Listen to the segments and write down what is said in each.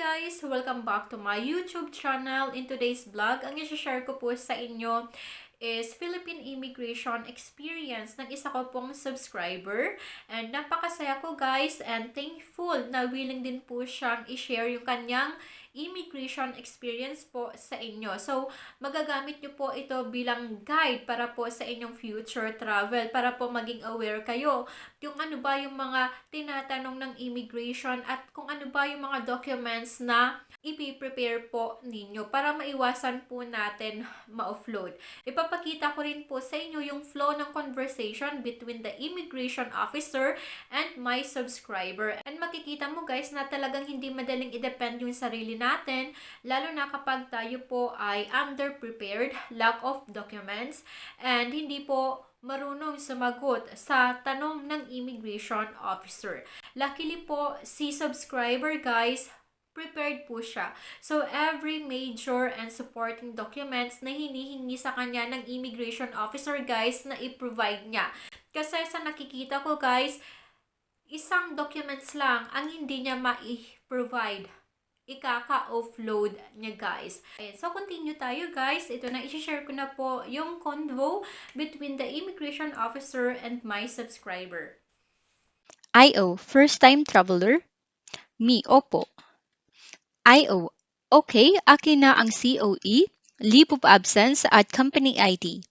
guys! Welcome back to my YouTube channel. In today's vlog, ang i-share ko po sa inyo is Philippine immigration experience ng isa ko pong subscriber. And napakasaya ko guys and thankful na willing din po siyang i-share yung kanyang immigration experience po sa inyo. So, magagamit nyo po ito bilang guide para po sa inyong future travel, para po maging aware kayo kung ano ba yung mga tinatanong ng immigration at kung ano ba yung mga documents na ipiprepare po ninyo para maiwasan po natin ma-offload. Ipapakita ko rin po sa inyo yung flow ng conversation between the immigration officer and my subscriber. And makikita mo guys na talagang hindi madaling i-depend yung sarili natin, lalo na kapag tayo po ay underprepared, lack of documents, and hindi po marunong sumagot sa tanong ng immigration officer. Luckily po, si subscriber guys, prepared po siya. So, every major and supporting documents na hinihingi sa kanya ng immigration officer guys na i-provide niya. Kasi sa nakikita ko guys, isang documents lang ang hindi niya ma-provide. Ikaka-offload niya guys. Okay, so continue tayo guys. Ito na, i-share ko na po yung convo between the immigration officer and my subscriber. IO, first-time traveler? Me, opo. IO, okay, akin na ang COE, leave of absence at company ID.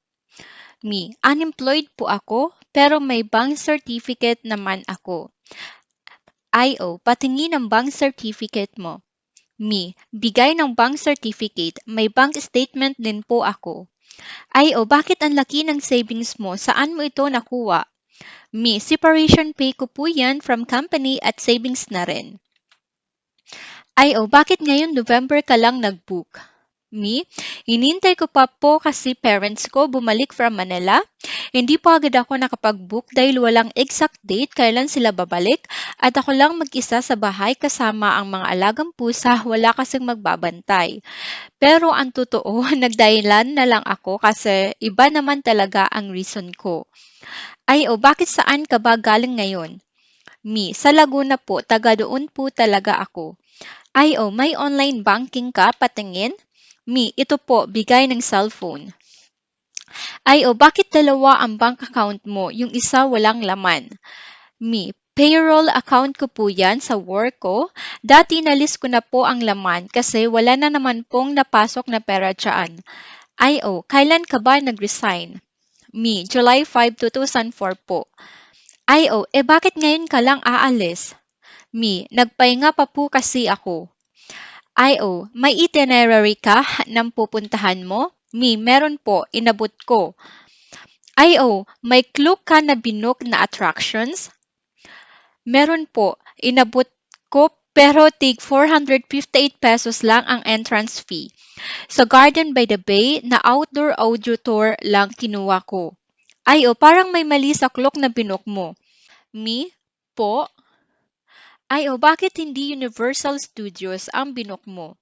Me, unemployed po ako, pero may bank certificate naman ako. IO, patingin ang bank certificate mo. Me, bigay ng bank certificate, may bank statement din po ako. IO, bakit ang laki ng savings mo? Saan mo ito nakuha? Me, separation pay ko po yan from company at savings na rin. IO, bakit ngayon November ka lang nag-book? Me, hinintay ko pa po kasi parents ko bumalik from Manila. Hindi po agad ako nakapag-book dahil walang exact date kailan sila babalik at ako lang mag-isa sa bahay kasama ang mga alagang pusa, wala kasing magbabantay. Pero ang totoo, nagdahilan na lang ako kasi iba naman talaga ang reason ko. IO, bakit saan ka ba galing ngayon? Me, sa Laguna po, taga doon po talaga ako. IO, may online banking ka, patingin? Me, ito po, bigay ng cellphone. IO, bakit dalawa ang bank account mo? Yung isa walang laman. Me, payroll account ko po yan sa work ko. Dati nalis ko na po ang laman kasi wala na naman pong napasok na pera dyan. IO, kailan ka ba nag-resign? Me, July 5, 2004 po. IO, bakit ngayon ka lang aalis? Me, nagpahinga pa po kasi ako. IO, may itinerary ka ng pupuntahan mo? Me, meron po, inabot ko. IO, may clue ka na binook na attractions? Meron po, inabot ko pero tig 458 pesos lang ang entrance fee. Sa Garden by the Bay na outdoor audio tour lang kinuha ko. IO, parang may mali sa clock na binook mo. Me? Po? IO, bakit hindi Universal Studios ang binook mo?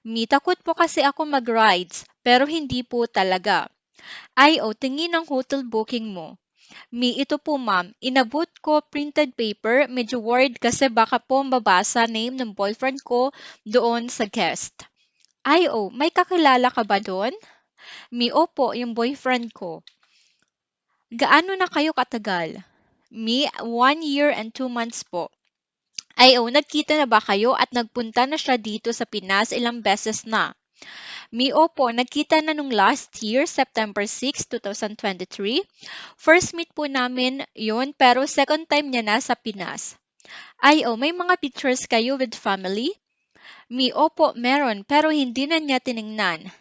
Me, takot po kasi ako mag-rides, pero hindi po talaga. IO, tingin ang hotel booking mo. Me, ito po ma'am, inabot ko printed paper, medyo worried kasi baka po mabasa name ng boyfriend ko doon sa guest. IO, may kakilala ka ba doon? Me, opo, yung boyfriend ko. Gaano na kayo katagal? Me, 1 year and 2 months po. IO, nagkita na ba kayo at nagpunta na siya dito sa Pinas ilang beses na? Me, opo, nagkita na nung last year, September 6, 2023. First meet po namin yun, pero second time niya na sa Pinas. IO, may mga pictures kayo with family? Me, opo, meron, pero hindi na niya tiningnan.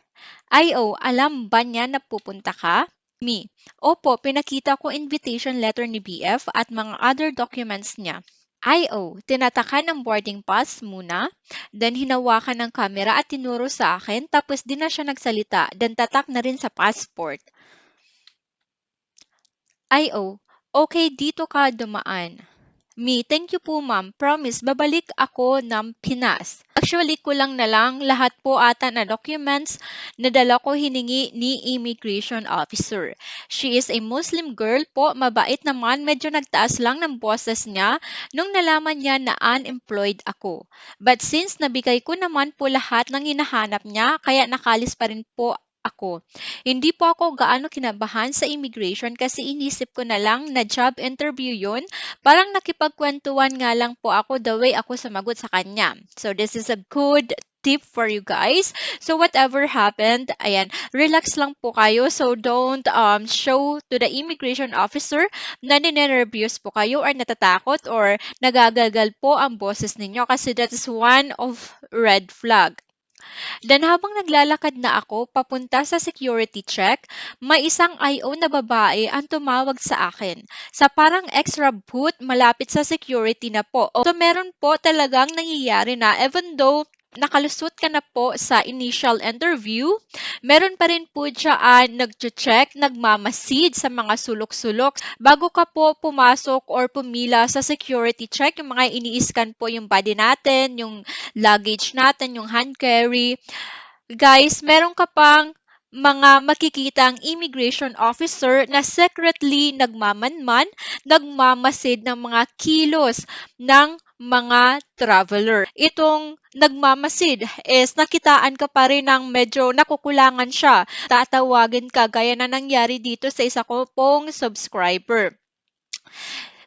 IO, alam ba niya na pupunta ka? Me, opo, pinakita ko invitation letter ni BF at mga other documents niya. IO, tinatakan ang boarding pass muna, then hinawakan ng camera at tinuro sa akin, tapos di na siya nagsalita, then tatak na rin sa passport. IO, okay dito ka dumaan. Me, thank you po ma'am. Promise, babalik ako ng Pinas. Actually, kulang na lang lahat po ata na documents na dala ko hiningi ni immigration officer. She is a Muslim girl po, mabait naman, medyo nagtaas lang ng boses niya nung nalaman niya na unemployed ako. But since nabigay ko naman po lahat ng hinahanap niya, kaya nakalis pa rin po ako. Hindi po ako gaano kinabahan sa immigration kasi inisip ko na lang na job interview yon. Parang nakipagkwentuhan nga lang po ako the way ako sumagot sa kanya. So this is a good tip for you guys. So whatever happened, ayan, relax lang po kayo. So don't show to the immigration officer na ninenervyos po kayo or natatakot or nagagalgal po ang boses ninyo kasi that is one of red flag. Then habang naglalakad na ako papunta sa security check, may isang IO na babae ang tumawag sa akin. Sa parang extra booth malapit sa security na po. So meron po talagang nangyayari na even though nakalusot ka na po sa initial interview, meron pa rin po dyan nag-check, nagmamasid sa mga sulok-sulok. Bago ka po pumasok or pumila sa security check, yung mga ini-scan po yung body natin, yung luggage natin, yung hand carry. Guys, meron ka pang mga makikitang immigration officer na secretly nagmamanman, nagmamasid ng mga kilos ng mga traveler. Itong nagmamasid is nakitaan ka pa rin ng medyo nakukulangan siya. Tatawagin ka gaya na nangyari dito sa isa ko pong subscriber.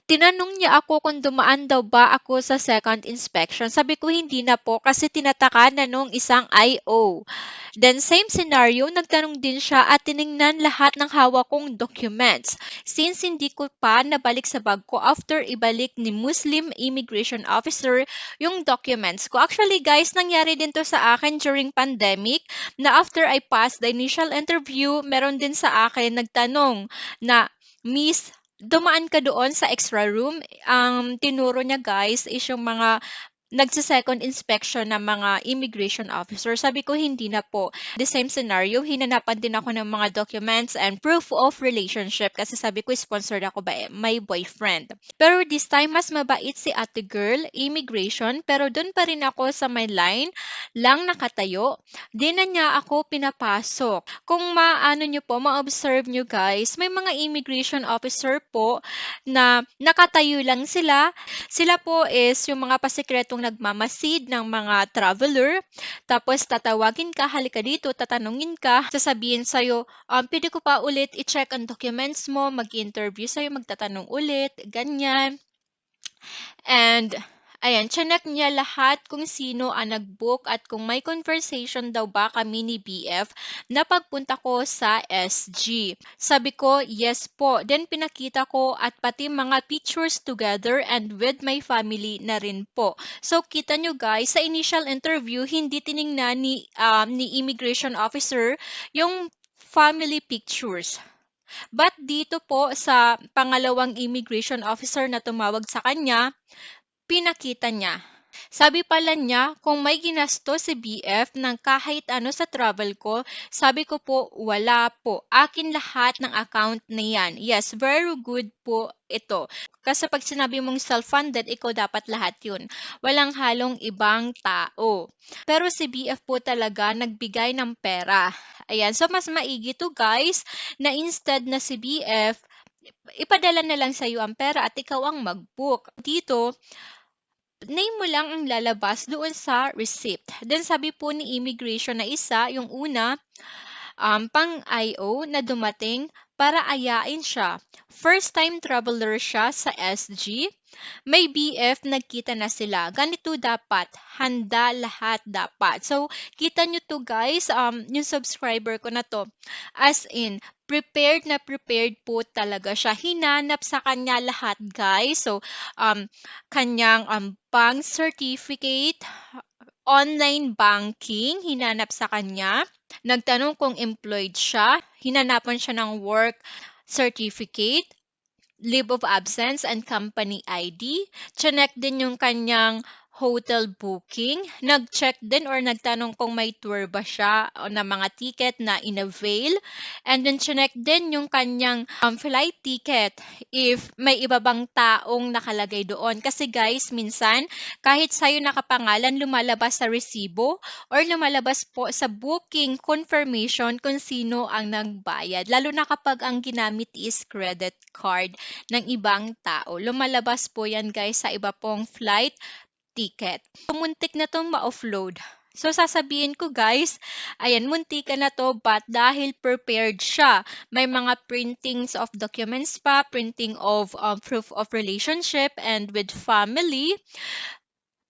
Tinanong niya ako kung dumaan daw ba ako sa second inspection. Sabi ko hindi na po kasi tinataka na nung isang IO. Then same scenario, nagtanong din siya at tiningnan lahat ng hawak kong documents. Since hindi ko pa nabalik sa bag ko after ibalik ni Muslim immigration officer yung documents ko. Actually guys, nangyari din to sa akin during pandemic na after I passed the initial interview, meron din sa akin nagtanong na, Miss, dumaan ka doon sa extra room. Ang tinuro niya guys is yung mga nagsa-second inspection ng mga immigration officer. Sabi ko, hindi na po. The same scenario, hinanapan din ako ng mga documents and proof of relationship kasi sabi ko, sponsored ako by my boyfriend. Pero this time, mas mabait si ate girl, immigration, pero doon pa rin ako sa my line lang nakatayo. Di na niya ako pinapasok. Kung maano nyo po, ma-observe nyo guys, may mga immigration officer po na nakatayo lang sila. Sila po is yung mga pasikretong nagmamasid ng mga traveler. Tapos tatawagin ka, halika dito, tatanungin ka, sasabihin sa'yo, pwede ko pa ulit i-check ang documents mo, mag-interview sa'yo, magtatanong ulit, ganyan. And ayan, chinek niya lahat kung sino ang nag-book at kung may conversation daw ba kami ni BF na pagpunta ko sa SG. Sabi ko, yes po. Then pinakita ko at pati mga pictures together and with my family na rin po. So kita nyo guys, sa initial interview, hindi tiningnan ni immigration officer yung family pictures. But dito po sa pangalawang immigration officer na tumawag sa kanya, pinakita niya. Sabi pala niya, kung may ginasto si BF ng kahit ano sa travel ko, sabi ko po, wala po. Akin lahat ng account na yan. Yes, very good po ito. Kasi pag sinabi mong self-funded, ikaw dapat lahat yun. Walang halong ibang tao. Pero si BF po talaga nagbigay ng pera. Ayan, so mas maigi to guys, na instead na si BF, ipadala na lang sa iyo ang pera at ikaw ang mag-book. Dito, name mo lang ang lalabas doon sa receipt. Then sabi po ni immigration na isa, yung una, pang-IO na dumating para ayain siya. First time traveler siya sa SG. May BF, nagkita na sila. Ganito dapat. Handa lahat dapat. So, kita nyo to guys, yung subscriber ko na to. As in, prepared na prepared po talaga siya. Hinanap sa kanya lahat guys. So, kanyang bank certificate, online banking, hinanap sa kanya. Nagtanong kung employed siya. Hinanapan siya ng work certificate, leave of absence, and company ID. Chinek din yung kanyang hotel booking. Nag-check din or nagtanong kung may tour ba siya o na mga ticket na in-avail. And then chinek din yung kanyang flight ticket if may iba bang taong nakalagay doon. Kasi guys, minsan kahit sa'yo nakapangalan, lumalabas sa resibo or lumalabas po sa booking confirmation kung sino ang nagbayad. Lalo na kapag ang ginamit is credit card ng ibang tao. Lumalabas po yan guys sa iba pong flight ticket. So, muntik na tong ma-offload. So, sasabihin ko guys, ayan, muntik na to but dahil prepared siya. May mga printings of documents pa, printing of proof of relationship and with family,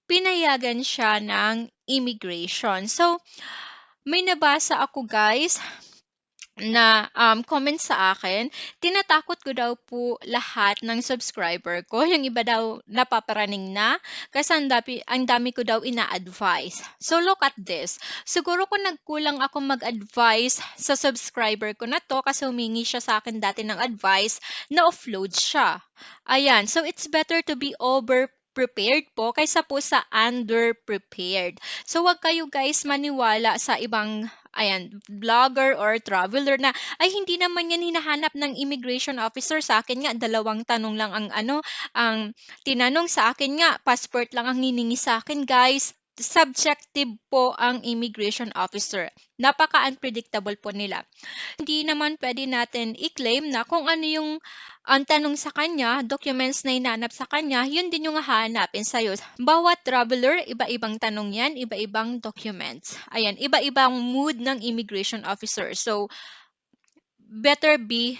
pinayagan siya ng immigration. So, may nabasa ako guys na comment sa akin, tinatakot ko daw po lahat ng subscriber ko. Yung iba daw napaparaning na kasi ang dami ko daw ina-advise. So look at this. Siguro kung nagkulang ako mag-advise sa subscriber ko na to kasi humingi siya sa akin dati ng advice, na-offload siya. Ayan. So it's better to be over prepared po kaysa po sa under-prepared. So wag kayo guys maniwala sa ibang vlogger or traveler na, ay hindi naman yan hinahanap ng immigration officer. Sa akin nga, 2 tanong lang ang tinanong sa akin nga, passport lang ang hiningi sa akin, guys. Subjective po ang immigration officer. Napaka-unpredictable po nila. Hindi naman pwede natin i-claim na kung ano yung ang tanong sa kanya, documents na hinanap sa kanya, yun din yung hahanapin sa'yo. Bawat traveler, iba-ibang tanong yan, iba-ibang documents. Ayan, iba-ibang mood ng immigration officer. So, better be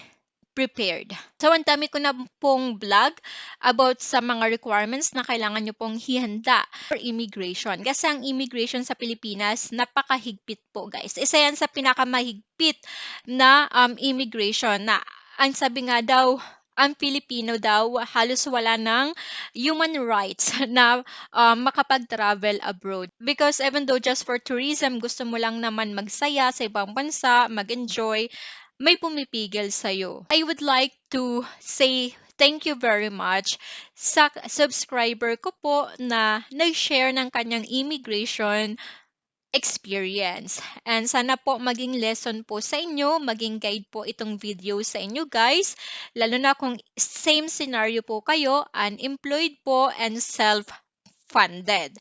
prepared. So, ang dami ko na pong vlog about sa mga requirements na kailangan nyo pong hihanda for immigration. Kasi ang immigration sa Pilipinas, napakahigpit po guys. Isa yan sa pinakamahigpit na immigration na ang sabi nga daw, ang Pilipino daw halos wala ng human rights na makapag-travel abroad. Because even though just for tourism, gusto mo lang naman magsaya sa ibang bansa, mag-enjoy, may pumipigil sa'yo. I would like to say thank you very much sa subscriber ko po na nag-share ng kanyang immigration experience. And sana po maging lesson po sa inyo, maging guide po itong video sa inyo guys. Lalo na kung same scenario po kayo, unemployed po and self-funded.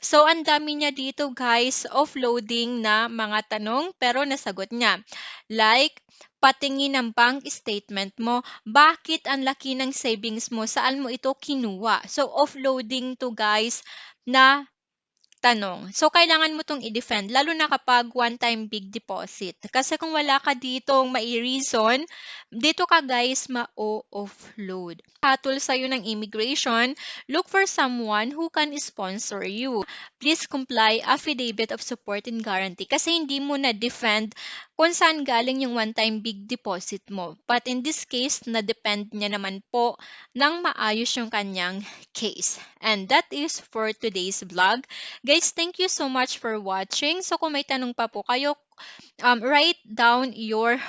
So, ang dami niya dito guys, offloading na mga tanong pero nasagot niya. Like, patingin ng bank statement mo, bakit ang laki ng savings mo, saan mo ito kinuha? So, offloading to guys na tanong. So, kailangan mo itong i-defend, lalo na kapag one-time big deposit. Kasi kung wala ka ditong mai-reason, dito ka guys ma-offload. Hatol sa'yo ng immigration, look for someone who can sponsor you. Please comply affidavit of support and guarantee kasi hindi mo na-defend kung saan galing yung one-time big deposit mo. But in this case, na-depend niya naman po ng maayos yung kanyang case. And that is for today's vlog. Guys, thank you so much for watching. So kung may tanong pa po kayo, write down your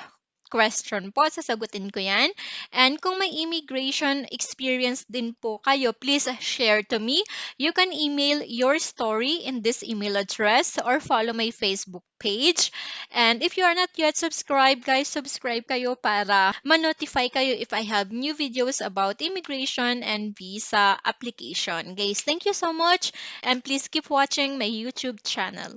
question po, sasagutin ko yan. And kung may immigration experience din po kayo, please share to me. You can email your story in this email address or follow my Facebook page. And if you are not yet subscribed, guys, subscribe kayo para ma-notify kayo if I have new videos about immigration and visa application. Guys, thank you so much and please keep watching my YouTube channel.